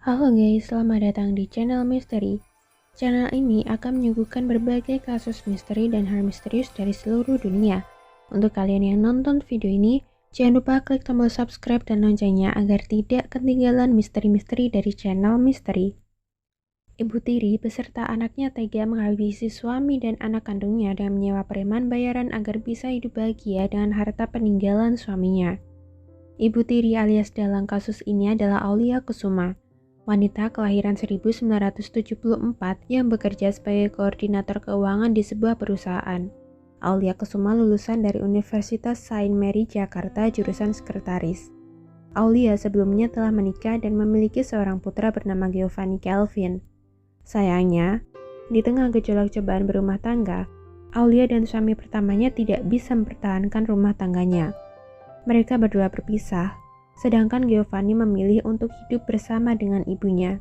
Halo guys, selamat datang di channel Misteri. Channel ini akan menyuguhkan berbagai kasus misteri dan hal misterius dari seluruh dunia. Untuk kalian yang nonton video ini, jangan lupa klik tombol subscribe dan loncengnya agar tidak ketinggalan misteri-misteri dari channel Misteri. Ibu tiri beserta anaknya tega menghabisi suami dan anak kandungnya dengan menyewa preman bayaran agar bisa hidup bahagia dengan harta peninggalan suaminya. Ibu tiri alias dalam kasus ini adalah Aulia Kusuma, wanita kelahiran 1974 yang bekerja sebagai koordinator keuangan di sebuah perusahaan. Aulia Kusuma lulusan dari Universitas Saint Mary Jakarta jurusan sekretaris. Aulia sebelumnya telah menikah dan memiliki seorang putra bernama Giovanni Kelvin. Sayangnya, di tengah gejolak cobaan berumah tangga, Aulia dan suami pertamanya tidak bisa mempertahankan rumah tangganya. Mereka berdua berpisah, sedangkan Giovanni memilih untuk hidup bersama dengan ibunya.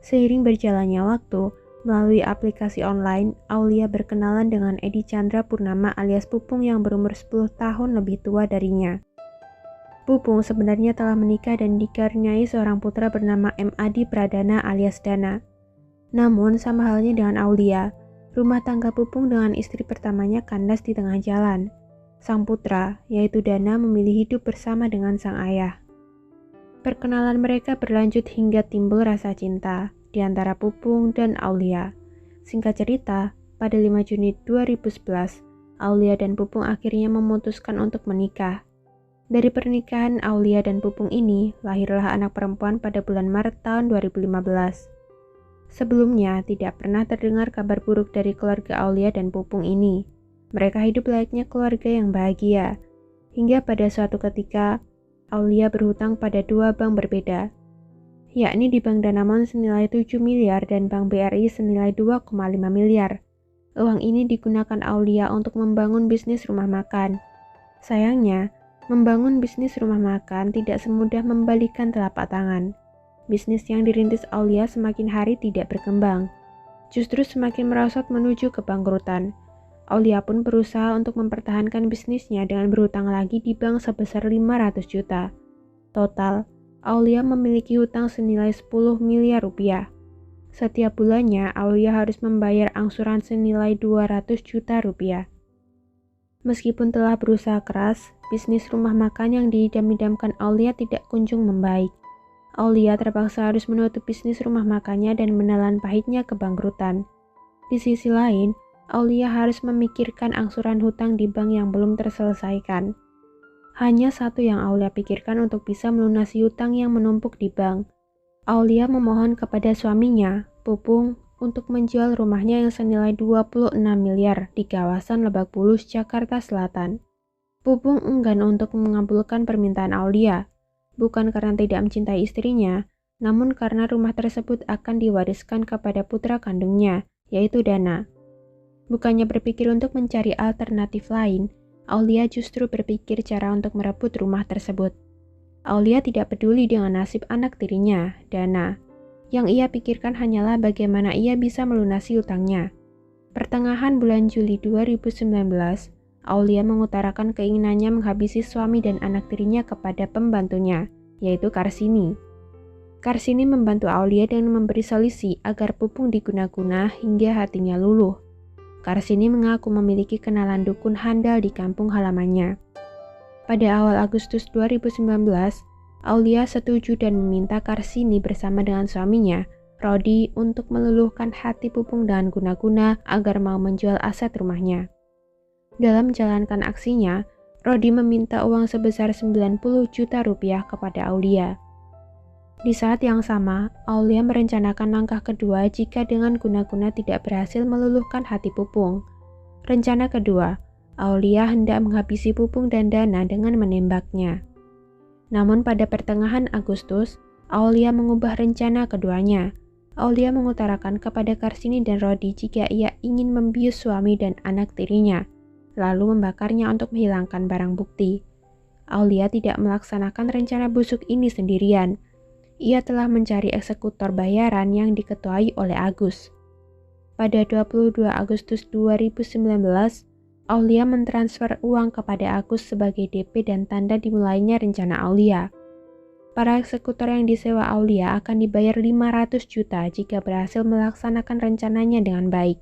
Seiring berjalannya waktu, melalui aplikasi online, Aulia berkenalan dengan Edi Chandra Purnama alias Pupung yang berumur 10 tahun lebih tua darinya. Pupung sebenarnya telah menikah dan dikaruniai seorang putra bernama M. Adi Pradana alias Dana. Namun, sama halnya dengan Aulia, rumah tangga Pupung dengan istri pertamanya kandas di tengah jalan. Sang putra, yaitu Dana, memilih hidup bersama dengan sang ayah. Perkenalan mereka berlanjut hingga timbul rasa cinta di antara Pupung dan Aulia. Singkat cerita, pada 5 Juni 2011, Aulia dan Pupung akhirnya memutuskan untuk menikah. Dari pernikahan Aulia dan Pupung ini, lahirlah anak perempuan pada bulan Maret tahun 2015. Sebelumnya, tidak pernah terdengar kabar buruk dari keluarga Aulia dan Pupung ini. Mereka hidup layaknya keluarga yang bahagia. Hingga pada suatu ketika, Aulia berhutang pada dua bank berbeda, yakni di Bank Danamon senilai 7 miliar dan Bank BRI senilai 2,5 miliar. Uang ini digunakan Aulia untuk membangun bisnis rumah makan. Sayangnya, membangun bisnis rumah makan tidak semudah membalikan telapak tangan. Bisnis yang dirintis Aulia semakin hari tidak berkembang, justru semakin merosot menuju kebangkrutan. Aulia pun berusaha untuk mempertahankan bisnisnya dengan berhutang lagi di bank sebesar 500 juta. Total, Aulia memiliki hutang senilai 10 miliar rupiah. Setiap bulannya, Aulia harus membayar angsuran senilai 200 juta rupiah. Meskipun telah berusaha keras, bisnis rumah makan yang diidam-idamkan Aulia tidak kunjung membaik. Aulia terpaksa harus menutup bisnis rumah makannya dan menelan pahitnya kebangkrutan. Di sisi lain, Aulia harus memikirkan angsuran hutang di bank yang belum terselesaikan. Hanya satu yang Aulia pikirkan untuk bisa melunasi hutang yang menumpuk di bank. Aulia memohon kepada suaminya, Pupung, untuk menjual rumahnya yang senilai 26 miliar di kawasan Lebak Bulus, Jakarta Selatan. Pupung enggan untuk mengabulkan permintaan Aulia, bukan karena tidak mencintai istrinya, namun karena rumah tersebut akan diwariskan kepada putra kandungnya, yaitu Dana. Bukannya berpikir untuk mencari alternatif lain, Aulia justru berpikir cara untuk merebut rumah tersebut. Aulia tidak peduli dengan nasib anak tirinya, Dana. Yang ia pikirkan hanyalah bagaimana ia bisa melunasi hutangnya. Pertengahan bulan Juli 2019, Aulia mengutarakan keinginannya menghabisi suami dan anak tirinya kepada pembantunya, yaitu Karsini. Karsini membantu Aulia dengan memberi solusi agar Pupung diguna-guna hingga hatinya luluh. Karsini mengaku memiliki kenalan dukun handal di kampung halamannya. Pada awal Agustus 2019, Aulia setuju dan meminta Karsini bersama dengan suaminya, Rodi, untuk meluluhkan hati Pupung dengan guna-guna agar mau menjual aset rumahnya. Dalam menjalankan aksinya, Rodi meminta uang sebesar 90 juta rupiah kepada Aulia. Di saat yang sama, Aulia merencanakan langkah kedua jika dengan guna-guna tidak berhasil meluluhkan hati Pupung. Rencana kedua, Aulia hendak menghabisi Pupung dan Dana dengan menembaknya. Namun pada pertengahan Agustus, Aulia mengubah rencana keduanya. Aulia mengutarakan kepada Karsini dan Rodi jika ia ingin membius suami dan anak tirinya, lalu membakarnya untuk menghilangkan barang bukti. Aulia tidak melaksanakan rencana busuk ini sendirian. Ia telah mencari eksekutor bayaran yang diketuai oleh Agus. Pada 22 Agustus 2019, Aulia mentransfer uang kepada Agus sebagai DP dan tanda dimulainya rencana Aulia. Para eksekutor yang disewa Aulia akan dibayar 500 juta jika berhasil melaksanakan rencananya dengan baik.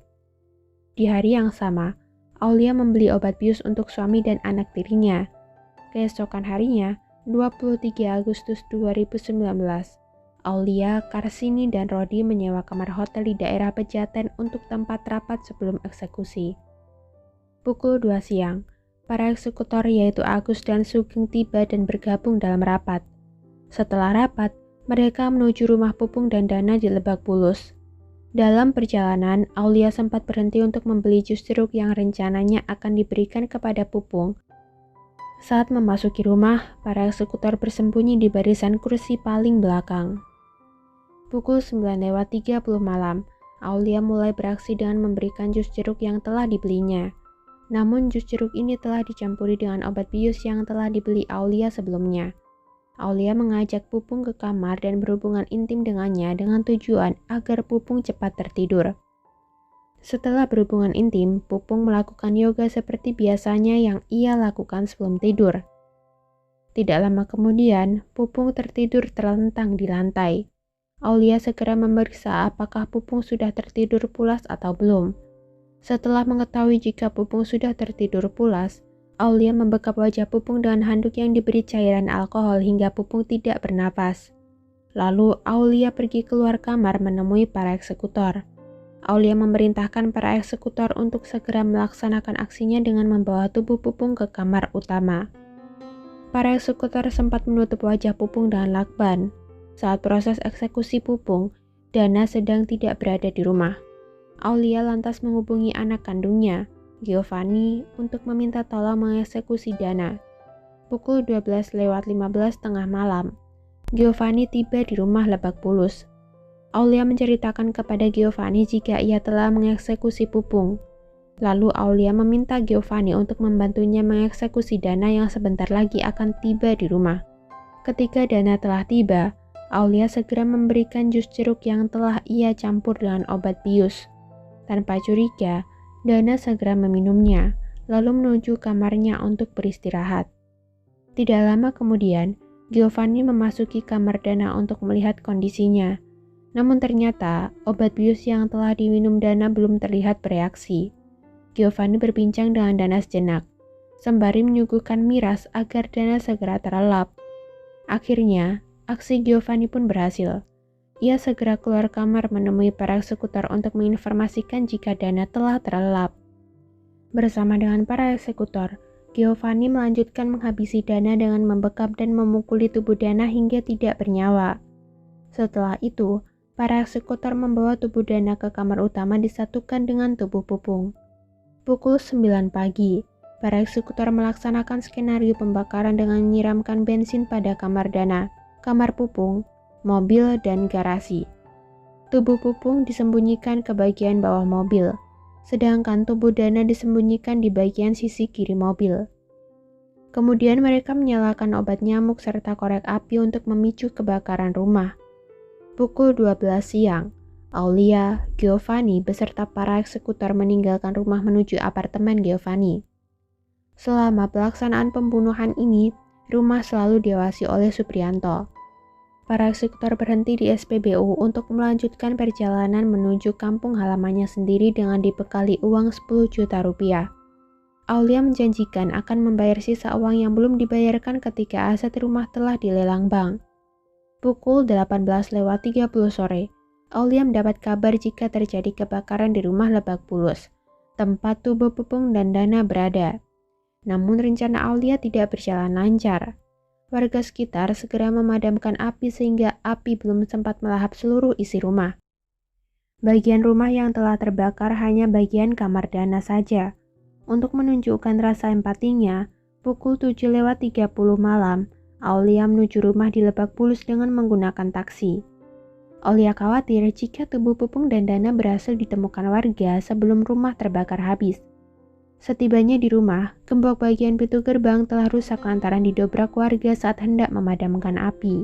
Di hari yang sama, Aulia membeli obat bius untuk suami dan anak tirinya. Keesokan harinya, 23 Agustus 2019, Aulia, Karsini, dan Rodi menyewa kamar hotel di daerah Pejaten untuk tempat rapat sebelum eksekusi. Pukul 2 siang, para eksekutor yaitu Agus dan Sugeng tiba dan bergabung dalam rapat. Setelah rapat, mereka menuju rumah Pupung dan Dana di Lebak Bulus. Dalam perjalanan, Aulia sempat berhenti untuk membeli jus jeruk yang rencananya akan diberikan kepada Pupung. Saat memasuki rumah, para eksekutor bersembunyi di barisan kursi paling belakang. Pukul 9:30 malam, Aulia mulai beraksi dengan memberikan jus jeruk yang telah dibelinya. Namun jus jeruk ini telah dicampuri dengan obat bius yang telah dibeli Aulia sebelumnya. Aulia mengajak Pupung ke kamar dan berhubungan intim dengannya dengan tujuan agar Pupung cepat tertidur. Setelah berhubungan intim, Pupung melakukan yoga seperti biasanya yang ia lakukan sebelum tidur. Tidak lama kemudian, Pupung tertidur terlentang di lantai. Aulia segera memeriksa apakah Pupung sudah tertidur pulas atau belum. Setelah mengetahui jika Pupung sudah tertidur pulas, Aulia membekap wajah Pupung dengan handuk yang diberi cairan alkohol hingga Pupung tidak bernapas. Lalu Aulia pergi keluar kamar menemui para eksekutor. Aulia memerintahkan para eksekutor untuk segera melaksanakan aksinya dengan membawa tubuh Pupung ke kamar utama. Para eksekutor sempat menutup wajah Pupung dengan lakban. Saat proses eksekusi Pupung, Dana sedang tidak berada di rumah. Aulia lantas menghubungi anak kandungnya, Giovanni, untuk meminta tolong mengeksekusi Dana. Pukul 12:15 tengah malam, Giovanni tiba di rumah Lebak Bulus. Aulia menceritakan kepada Giovanni jika ia telah mengeksekusi Pupung. Lalu Aulia meminta Giovanni untuk membantunya mengeksekusi Dana yang sebentar lagi akan tiba di rumah. Ketika Dana telah tiba, Aulia segera memberikan jus jeruk yang telah ia campur dengan obat bius. Tanpa curiga, Dana segera meminumnya, lalu menuju kamarnya untuk beristirahat. Tidak lama kemudian, Giovanni memasuki kamar Dana untuk melihat kondisinya. Namun ternyata, obat bius yang telah diminum Dana belum terlihat bereaksi. Giovanni berbincang dengan Dana sejenak, sembari menyuguhkan miras agar Dana segera terlelap. Akhirnya, aksi Giovanni pun berhasil. Ia segera keluar kamar menemui para eksekutor untuk menginformasikan jika Dana telah terlelap. Bersama dengan para eksekutor, Giovanni melanjutkan menghabisi Dana dengan membekap dan memukuli tubuh Dana hingga tidak bernyawa. Setelah itu, para eksekutor membawa tubuh Dana ke kamar utama disatukan dengan tubuh Pupung. Pukul 9 pagi, para eksekutor melaksanakan skenario pembakaran dengan menyiramkan bensin pada kamar Dana, kamar Pupung, mobil, dan garasi. Tubuh Pupung disembunyikan ke bagian bawah mobil, sedangkan tubuh Dana disembunyikan di bagian sisi kiri mobil. Kemudian mereka menyalakan obat nyamuk serta korek api untuk memicu kebakaran rumah. Pukul 12 siang, Aulia, Giovanni beserta para eksekutor meninggalkan rumah menuju apartemen Giovanni. Selama pelaksanaan pembunuhan ini, rumah selalu diawasi oleh Suprianto. Para eksekutor berhenti di SPBU untuk melanjutkan perjalanan menuju kampung halamannya sendiri dengan dibekali uang 10 juta rupiah. Aulia menjanjikan akan membayar sisa uang yang belum dibayarkan ketika aset rumah telah dilelang bank. Pukul 18:30 sore, Aulia mendapat kabar jika terjadi kebakaran di rumah Lebak Bulus, tempat tubuh Pupung dan Dana berada. Namun rencana Aulia tidak berjalan lancar. Warga sekitar segera memadamkan api sehingga api belum sempat melahap seluruh isi rumah. Bagian rumah yang telah terbakar hanya bagian kamar Dana saja. Untuk menunjukkan rasa empatinya, pukul 7:30 malam, Aulia menuju rumah di Lebak Bulus dengan menggunakan taksi. Aulia khawatir jika tubuh Pupung dan Dana berhasil ditemukan warga sebelum rumah terbakar habis. Setibanya di rumah, gembok bagian pintu gerbang telah rusak lantaran didobrak warga saat hendak memadamkan api.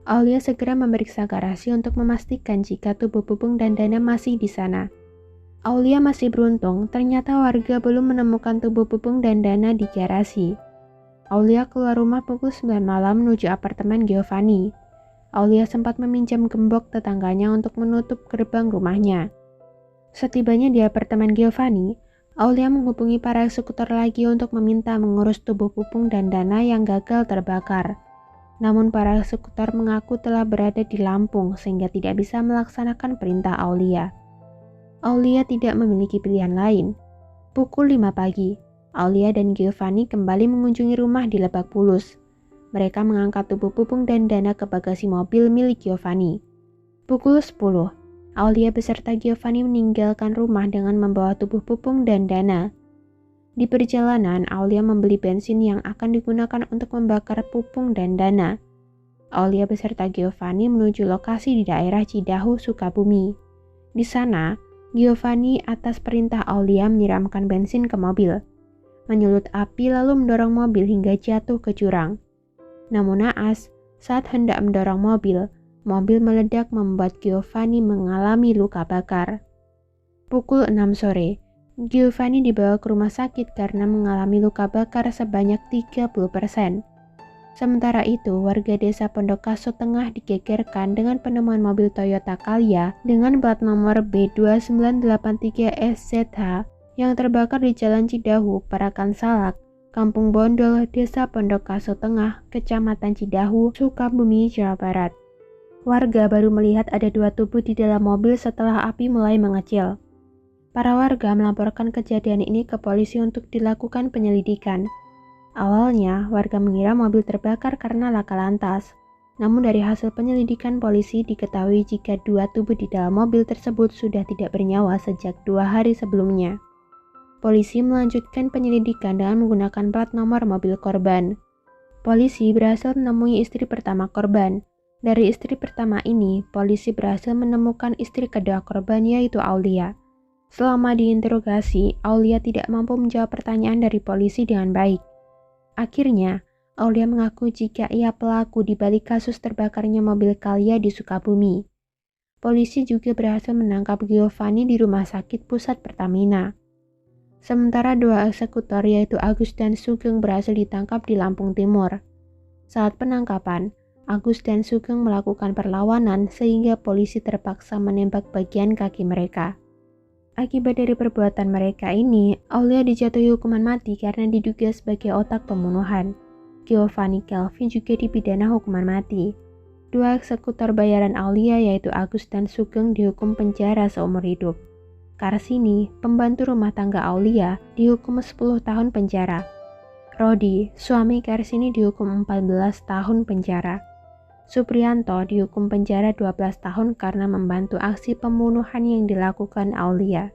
Aulia segera memeriksa garasi untuk memastikan jika tubuh Pupung dan Dana masih di sana. Aulia masih beruntung, ternyata warga belum menemukan tubuh Pupung dan Dana di garasi. Aulia keluar rumah pukul 9 malam menuju apartemen Giovanni. Aulia sempat meminjam gembok tetangganya untuk menutup gerbang rumahnya. Setibanya di apartemen Giovanni, Aulia menghubungi para eksekutor lagi untuk meminta mengurus tubuh Pupung dan Dana yang gagal terbakar. Namun para eksekutor mengaku telah berada di Lampung sehingga tidak bisa melaksanakan perintah Aulia. Aulia tidak memiliki pilihan lain. Pukul 5 pagi, Aulia dan Giovanni kembali mengunjungi rumah di Lebak Bulus. Mereka mengangkat tubuh Pupung dan Dana ke bagasi mobil milik Giovanni. Pukul 10, Aulia beserta Giovanni meninggalkan rumah dengan membawa tubuh Pupung dan Dana. Di perjalanan, Aulia membeli bensin yang akan digunakan untuk membakar Pupung dan Dana. Aulia beserta Giovanni menuju lokasi di daerah Cidahu, Sukabumi. Di sana, Giovanni atas perintah Aulia menyiramkan bensin ke mobil, menyulut api lalu mendorong mobil hingga jatuh ke jurang. Namun naas, saat hendak mendorong mobil meledak membuat Giovanni mengalami luka bakar. Pukul 6 sore, Giovanni dibawa ke rumah sakit karena mengalami luka bakar sebanyak 30%. Sementara itu, warga desa Pondok Kaso Tengah digegerkan dengan penemuan mobil Toyota Calya dengan plat nomor B2983SZH yang terbakar di Jalan Cidahu, Parakan Salak, Kampung Bondol, Desa Pondok Kaso Tengah, Kecamatan Cidahu, Sukabumi, Jawa Barat. Warga baru melihat ada 2 tubuh di dalam mobil setelah api mulai mengecil. Para warga melaporkan kejadian ini ke polisi untuk dilakukan penyelidikan. Awalnya, warga mengira mobil terbakar karena laka lantas. Namun dari hasil penyelidikan polisi diketahui jika 2 tubuh di dalam mobil tersebut sudah tidak bernyawa sejak 2 hari sebelumnya. Polisi melanjutkan penyelidikan dengan menggunakan plat nomor mobil korban. Polisi berhasil menemui istri pertama korban. Dari istri pertama ini, polisi berhasil menemukan istri kedua korban yaitu Aulia. Selama diinterogasi, Aulia tidak mampu menjawab pertanyaan dari polisi dengan baik. Akhirnya, Aulia mengaku jika ia pelaku di balik kasus terbakarnya mobil Calya di Sukabumi. Polisi juga berhasil menangkap Giovanni di Rumah Sakit Pusat Pertamina. Sementara 2 eksekutor yaitu Agus dan Sugeng berhasil ditangkap di Lampung Timur. Saat penangkapan, Agus dan Sugeng melakukan perlawanan sehingga polisi terpaksa menembak bagian kaki mereka. Akibat dari perbuatan mereka ini, Aulia dijatuhi hukuman mati karena diduga sebagai otak pembunuhan. Giovanni Kelvin juga dipidana hukuman mati. 2 eksekutor bayaran Aulia yaitu Agus dan Sugeng dihukum penjara seumur hidup. Karsini, pembantu rumah tangga Aulia, dihukum 10 tahun penjara. Rodi, suami Karsini dihukum 14 tahun penjara. Supriyanto dihukum penjara 12 tahun karena membantu aksi pembunuhan yang dilakukan Aulia.